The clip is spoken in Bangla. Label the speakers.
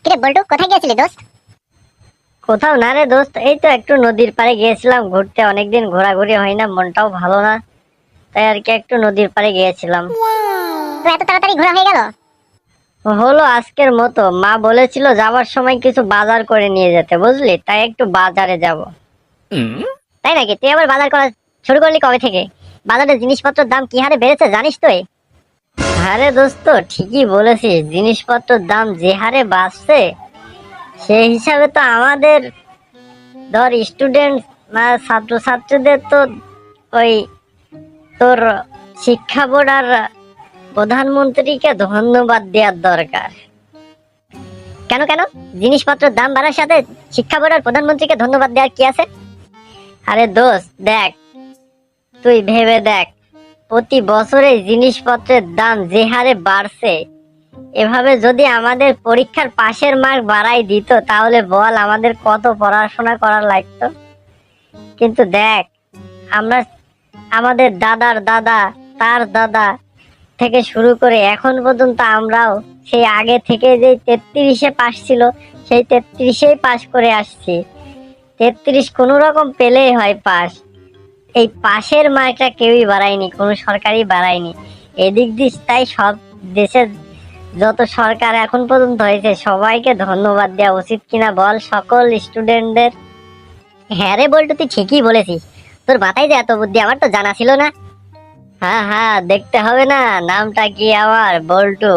Speaker 1: কিরে বল্টু, কোথায় গিয়েছিলি দোস্ত?
Speaker 2: কোথাও না রে দোস্ত, এই তো একটু নদীর পাড়ে গিয়েছিলাম ঘুরতে। অনেকদিন ঘোরাঘুরি হয় না, মনটাও ভালো না, তাই আর কি একটু নদীর পাড়ে গিয়েছিলাম।
Speaker 1: তো এত তাড়াতাড়ি ঘোরা হয়ে গেল?
Speaker 2: হলো আজকের মতো। মা বলেছিল যাওয়ার সময় কিছু বাজার করে নিয়ে যেতে, বুঝলি, তাই একটু বাজারে যাব।
Speaker 1: তাই নাকি? তুই আবার বাজার করা শুরু করলি কবে থেকে? বাজারে জিনিসপত্রের দাম কি হারে বেড়েছে জানিস তুই?
Speaker 2: আরে দোস্ত, ঠিকই বলেছিস, জিনিসপত্রের দাম যে হারে বাড়ছে সেই হিসাবে তো আমাদের ধর স্টুডেন্ট ছাত্রছাত্রীদের তো ওই তোর শিক্ষা বোর্ড আর প্রধানমন্ত্রীকে ধন্যবাদ দেওয়ার দরকার।
Speaker 1: কেন কেন? জিনিসপত্রের দাম বাড়ার সাথে শিক্ষা বোর্ড আর প্রধানমন্ত্রীকে ধন্যবাদ দেওয়ার কি আছে?
Speaker 2: আরে দোস্ত দেখ, তুই ভেবে দেখ, প্রতি বছরে জিনিসপত্রের দাম যে হারে বাড়ছে, এভাবে যদি আমাদের পরীক্ষার পাশের মার্ক বাড়াই দিত তাহলে বল আমাদের কত পড়াশোনা করা লাগতো। কিন্তু দেখ, আমরা আমাদের দাদার দাদা, তার দাদা থেকে শুরু করে এখন পর্যন্ত আমরাও সেই আগে থেকে যে 33-এ পাস ছিল সেই 33-এই পাস করে আসছি। 33 কোনো রকম পেলেই হয় পাস। এই পাশের মার্কটা কেউই বাড়ায়নি, কোনো সরকারই বাড়ায়নি। এদিক দিয়ে তাই সব দেশের যত সরকার এখন পর্যন্ত হয়েছে সবাইকে ধন্যবাদ দেওয়া উচিত কিনা বল সকল স্টুডেন্টদের।
Speaker 1: হ্যাঁ রে বল্টু, তুই ঠিকই বলেছিস। তোর মাথায় যে এত বুদ্ধি, আমার তো জানা ছিল না।
Speaker 2: হ্যাঁ হ্যাঁ, দেখতে হবে না নামটা কি আমার? বল্টু।